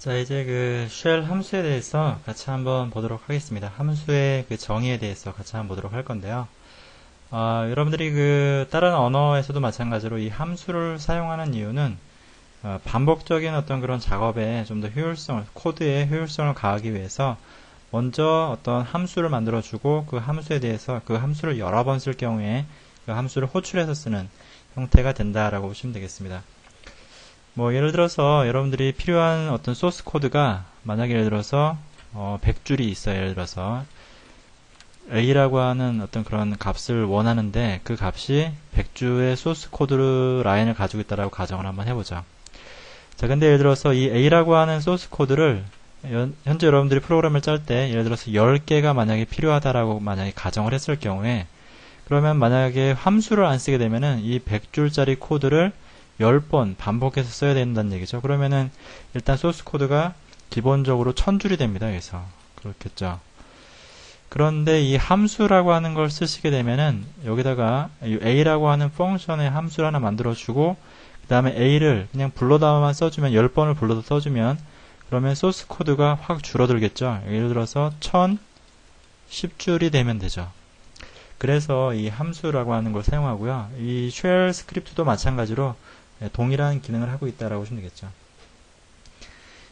자, 이제 그 쉘 함수에 대해서 같이 한번 보도록 하겠습니다. 함수의 그 정의에 대해서 같이 한번 보도록 할 건데요. 여러분들이 그 다른 언어에서도 마찬가지로 이 함수를 사용하는 이유는 반복적인 어떤 그런 작업에 좀 더 효율성을, 코드의 효율성을 가하기 위해서 먼저 어떤 함수를 만들어주고 그 함수에 대해서 그 함수를 여러 번 쓸 경우에 그 함수를 호출해서 쓰는 형태가 된다라고 보시면 되겠습니다. 뭐 예를 들어서 여러분들이 필요한 어떤 소스 코드가 만약에 예를 들어서 100줄이 있어요. 예를 들어서 A라고 하는 어떤 그런 값을 원하는데 그 값이 100주의 소스 코드 라인을 가지고 있다라고 가정을 한번 해보죠. 자, 근데 예를 들어서 이 A라고 하는 소스 코드를 현재 여러분들이 프로그램을 짤 때 예를 들어서 10개가 만약에 필요하다라고 만약에 가정을 했을 경우에 그러면 만약에 함수를 안 쓰게 되면은 이 100줄짜리 코드를 10번 반복해서 써야 된다는 얘기죠. 그러면은 일단 소스 코드가 기본적으로 1000줄이 됩니다. 그래서 그렇겠죠. 그런데 이 함수라고 하는 걸 쓰시게 되면은 여기다가 A라고 하는 펑션의 함수를 하나 만들어주고 그 다음에 A를 그냥 불러다만 써주면 10번을 불러서 써주면 그러면 소스 코드가 확 줄어들겠죠. 예를 들어서 1010줄이 되면 되죠. 그래서 이 함수라고 하는 걸 사용하고요. 이 쉘 스크립트도 마찬가지로 동일한 기능을 하고 있다라고 보시면 되겠죠.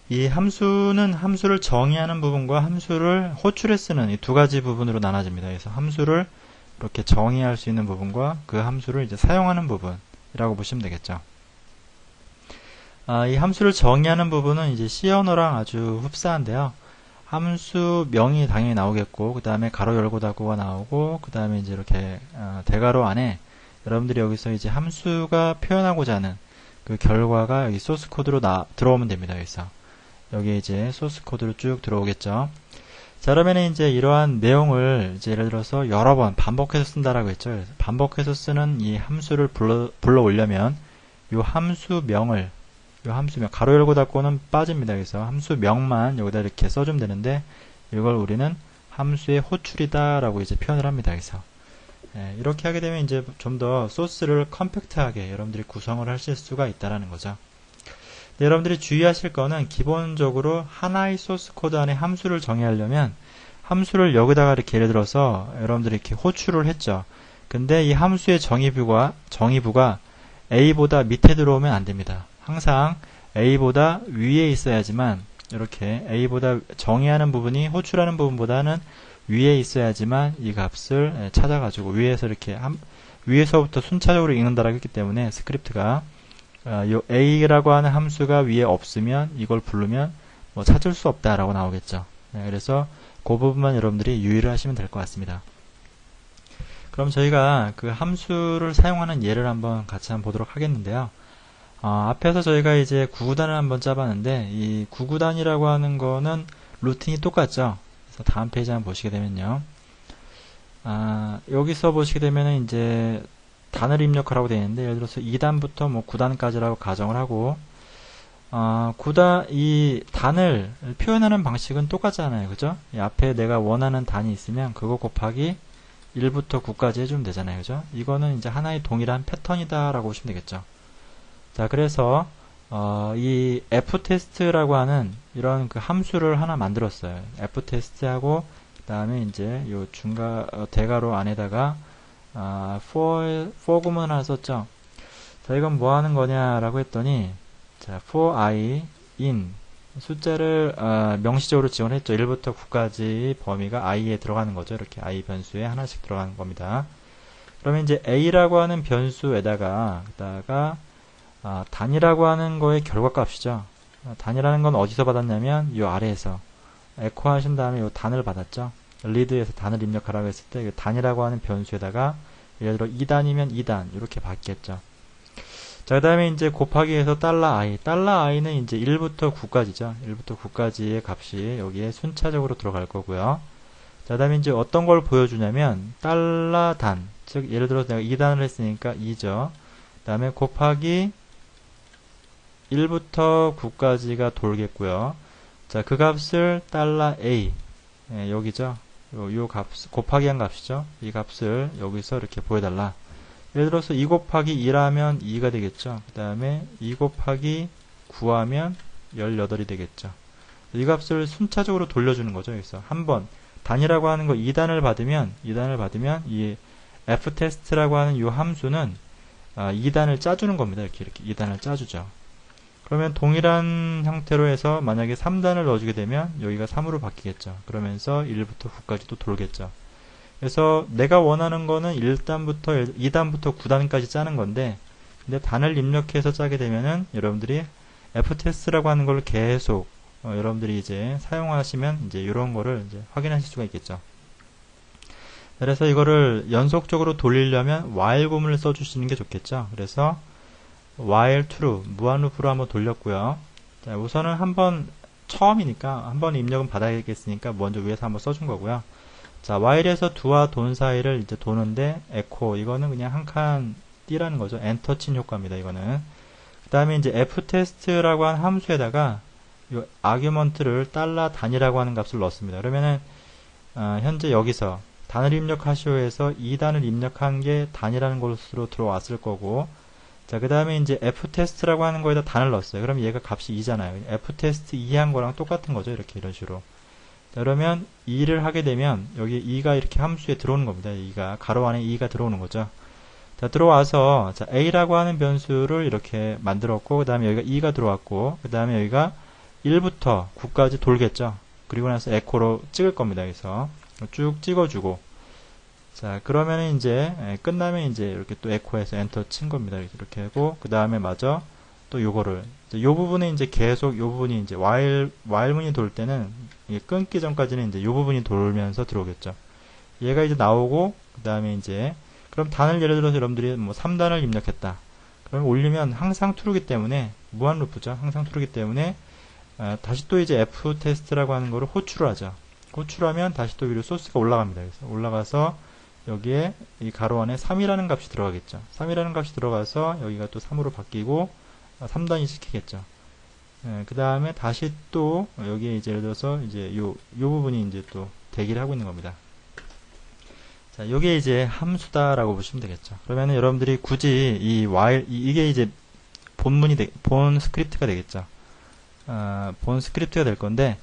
이 함수는 함수를 정의하는 부분과 함수를 호출해 쓰는 이 두 가지 부분으로 나눠집니다. 그래서 함수를 이렇게 정의할 수 있는 부분과 그 함수를 이제 사용하는 부분이라고 보시면 되겠죠. 이 함수를 정의하는 부분은 이제 C 언어랑 아주 흡사한데요. 함수명이 당연히 나오겠고, 그 다음에 가로 열고 닫고가 나오고, 그 다음에 이제 이렇게 대괄호 안에 여러분들이 여기서 이제 함수가 표현하고자 하는 그 결과가 여기 소스 코드로 들어오면 됩니다. 그래서 여기 이제 소스 코드로 쭉 들어오겠죠. 자, 그러면 이제 이러한 내용을 이제 예를 들어서 여러 번 반복해서 쓴다라고 했죠. 그래서 반복해서 쓰는 이 함수를 불러 오려면 이 함수명 가로 열고 닫고는 빠집니다. 그래서 함수명만 여기다 이렇게 써주면 되는데 이걸 우리는 함수의 호출이다 라고 이제 표현을 합니다. 그래서 이렇게 하게 되면 이제 좀 더 소스를 컴팩트하게 여러분들이 구성을 하실 수가 있다라는 거죠. 근데 여러분들이 주의하실 거는 기본적으로 하나의 소스 코드 안에 함수를 정의하려면 함수를 여기다가 이렇게 예를 들어서 여러분들이 이렇게 호출을 했죠. 근데 이 함수의 정의부가 A보다 밑에 들어오면 안 됩니다. 항상 A보다 위에 있어야지만 이렇게 A보다 정의하는 부분이 호출하는 부분보다는 위에 있어야지만 이 값을 찾아가지고 위에서 이렇게 위에서부터 순차적으로 읽는다라고 했기 때문에 스크립트가 요 A라고 하는 함수가 위에 없으면 이걸 부르면 뭐 찾을 수 없다라고 나오겠죠. 그래서 그 부분만 여러분들이 유의를 하시면 될 것 같습니다. 그럼 저희가 그 함수를 사용하는 예를 한번 같이 한번 보도록 하겠는데요. 앞에서 저희가 이제 구구단을 한번 짜봤는데 이 구구단이라고 하는 거는 루틴이 똑같죠. 그래서 다음 페이지 한번 보시게 되면요. 여기서 보시게 되면은 이제 단을 입력하라고 되어 있는데 예를 들어서 2단부터 뭐 9단까지라고 가정을 하고 이 단을 표현하는 방식은 똑같잖아요. 그죠? 이 앞에 내가 원하는 단이 있으면 그거 곱하기 1부터 9까지 해주면 되잖아요. 그죠? 이거는 이제 하나의 동일한 패턴이다 라고 보시면 되겠죠. 자, 그래서 이 fTest라고 하는 이런 그 함수를 하나 만들었어요. fTest하고 그 다음에 이제 요 대괄호 안에다가 for 구문 하나 썼죠. 자, 이건 뭐 하는 거냐라고 했더니 자, for I in 숫자를 명시적으로 지원했죠. 1부터 9까지 범위가 i에 들어가는 거죠. 이렇게 i 변수에 하나씩 들어가는 겁니다. 그러면 이제 a라고 하는 변수에다가 단이라고 하는 거의 결과값이죠. 단이라는 건 어디서 받았냐면 이 아래에서 에코 하신 다음에 이 단을 받았죠. 리드에서 단을 입력하라고 했을 때 단이라고 하는 변수에다가 예를 들어 2단이면 2단 이렇게 받겠죠. 자, 그 다음에 이제 곱하기 해서 $i는 이제 1부터 9까지죠. 1부터 9까지의 값이 여기에 순차적으로 들어갈 거고요. 자, 그 다음에 이제 어떤 걸 보여주냐면 $단, 즉 예를 들어서 내가 2단을 했으니까 2죠. 그 다음에 곱하기 1부터 9까지가 돌겠고요. 자, 그 값을 $A 여기죠. 요 값 곱하기 한 값이죠. 이 값을 여기서 이렇게 보여달라. 예를 들어서 2 곱하기 2라면 2가 되겠죠. 그 다음에 2 곱하기 9하면 18이 되겠죠. 이 값을 순차적으로 돌려주는 거죠. 여기서 한번 단이라고 하는 거 2단을 받으면 이 ftest라고 하는 이 함수는 2단을 짜주는 겁니다. 이렇게 2단을 짜주죠. 그러면 동일한 형태로 해서 만약에 3단을 넣어주게 되면 여기가 3으로 바뀌겠죠. 그러면서 1부터 9까지 또 돌겠죠. 그래서 내가 원하는 거는 1단부터 2단부터 9단까지 짜는 건데, 근데 단을 입력해서 짜게 되면은 여러분들이 ftest라고 하는 걸 계속 여러분들이 이제 사용하시면 이제 이런 거를 이제 확인하실 수가 있겠죠. 그래서 이거를 연속적으로 돌리려면 while 구문을 써주시는 게 좋겠죠. 그래서 while true 무한루프로 한번 돌렸고요. 자, 우선은 한번 처음이니까 한번 입력은 받아야겠으니까 먼저 위에서 한번 써준 거고요. 자, while에서 do와 돈 사이를 이제 도는데 echo 이거는 그냥 한 칸 띄라는 거죠. 엔터 친 효과입니다. 이거는. 그 다음에 이제 ftest라고 하는 함수에다가 이 아규먼트를 $단이라고 하는 값을 넣습니다. 그러면은 현재 여기서 단을 입력하시오에서 2단을 입력한 게 단이라는 것으로 들어왔을 거고, 자, 그 다음에 이제 ftest라고 하는 거에다 단을 넣었어요. 그럼 얘가 값이 2잖아요. ftest 2한 거랑 똑같은 거죠. 이렇게 이런 식으로. 자, 그러면 2를 하게 되면 여기 2가 이렇게 함수에 들어오는 겁니다. 2가 가로 안에 2가 들어오는 거죠. 자, 들어와서 자, a라고 하는 변수를 이렇게 만들었고, 그 다음에 여기가 2가 들어왔고, 그 다음에 여기가 1부터 9까지 돌겠죠. 그리고 나서 에코로 찍을 겁니다. 여기서 쭉 찍어주고, 자, 그러면 이제 끝나면 이제 이렇게 또 에코해서 엔터 친 겁니다. 이렇게 하고, 그 다음에 마저 또 요거를 요 부분에 이제 계속 요 부분이 이제 while 문이 돌 때는 이게 끊기 전까지는 이제 요 부분이 돌면서 들어오겠죠. 얘가 이제 나오고, 그 다음에 이제 그럼 단을 예를 들어서 여러분들이 뭐 3단을 입력했다. 그러면 올리면 항상 true이기 때문에 무한 루프죠. 항상 true이기 때문에 다시 또 이제 ftest라고 하는 거를 호출을 하죠. 호출하면 다시 또 위로 소스가 올라갑니다. 그래서 올라가서 여기에 이 가로 안에 3이라는 값이 들어가겠죠. 3이라는 값이 들어가서 여기가 또 3으로 바뀌고 3단이 시키겠죠. 그 다음에 다시 또 여기에 이제 예를 들어서 이제 요 부분이 이제 또 대기를 하고 있는 겁니다. 자, 요게 이제 함수다라고 보시면 되겠죠. 그러면은 여러분들이 굳이 이 while 이게 이제 본 스크립트가 되겠죠. 본 스크립트가 될 건데,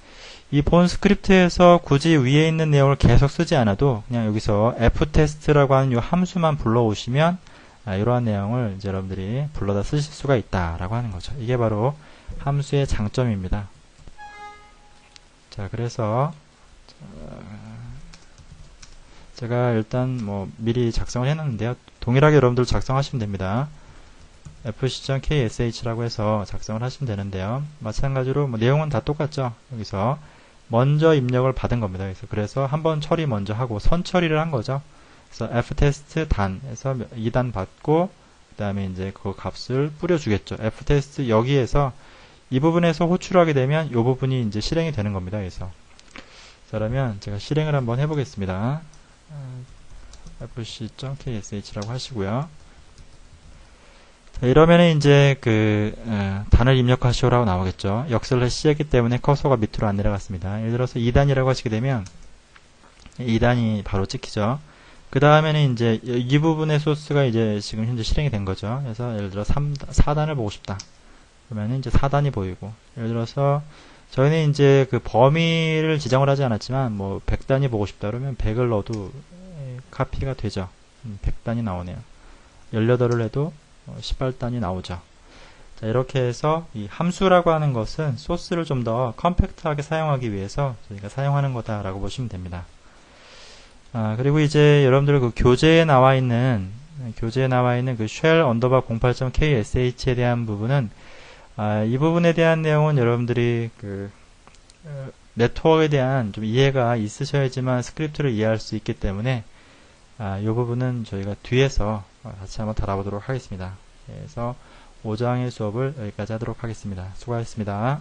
이 본 스크립트에서 굳이 위에 있는 내용을 계속 쓰지 않아도 그냥 여기서 ftest라고 하는 이 함수만 불러오시면 이러한 내용을 이제 여러분들이 불러다 쓰실 수가 있다라고 하는 거죠. 이게 바로 함수의 장점입니다. 자, 그래서 제가 일단 뭐 미리 작성을 해놨는데요. 동일하게 여러분들 작성하시면 됩니다. fc.ksh라고 해서 작성을 하시면 되는데요. 마찬가지로 뭐 내용은 다 똑같죠. 여기서 먼저 입력을 받은 겁니다. 그래서 한번 처리 먼저 하고 선 처리를 한 거죠. 그래서 ftest 단에서 2단 받고, 그 다음에 이제 그 값을 뿌려주겠죠. ftest 여기에서 이 부분에서 호출하게 되면 이 부분이 이제 실행이 되는 겁니다. 그래서 자, 그러면 제가 실행을 한번 해보겠습니다. fc.ksh라고 하시고요. 자, 이러면은 이제 단을 입력하시오라고 나오겠죠. 역슬래시 했기 때문에 커서가 밑으로 안 내려갔습니다. 예를 들어서 2단이라고 하시게 되면 2단이 바로 찍히죠. 그 다음에는 이제 이 부분의 소스가 이제 지금 현재 실행이 된 거죠. 그래서 예를 들어 4단을 보고 싶다. 그러면은 이제 4단이 보이고, 예를 들어서 저희는 이제 그 범위를 지정을 하지 않았지만 뭐 100단이 보고 싶다 그러면 100을 넣어도 카피가 되죠. 100단이 나오네요. 18을 해도 18단이 나오죠. 자, 이렇게 해서 이 함수라고 하는 것은 소스를 좀 더 컴팩트하게 사용하기 위해서 저희가 사용하는 거다라고 보시면 됩니다. 그리고 이제 여러분들 그 교재에 나와 있는 그 shell _08.ksh에 대한 부분은 이 부분에 대한 내용은 여러분들이 그 네트워크에 대한 좀 이해가 있으셔야지만 스크립트를 이해할 수 있기 때문에 이 부분은 저희가 뒤에서 같이 한번 다뤄보도록 하겠습니다. 그래서 5장의 수업을 여기까지 하도록 하겠습니다. 수고하셨습니다.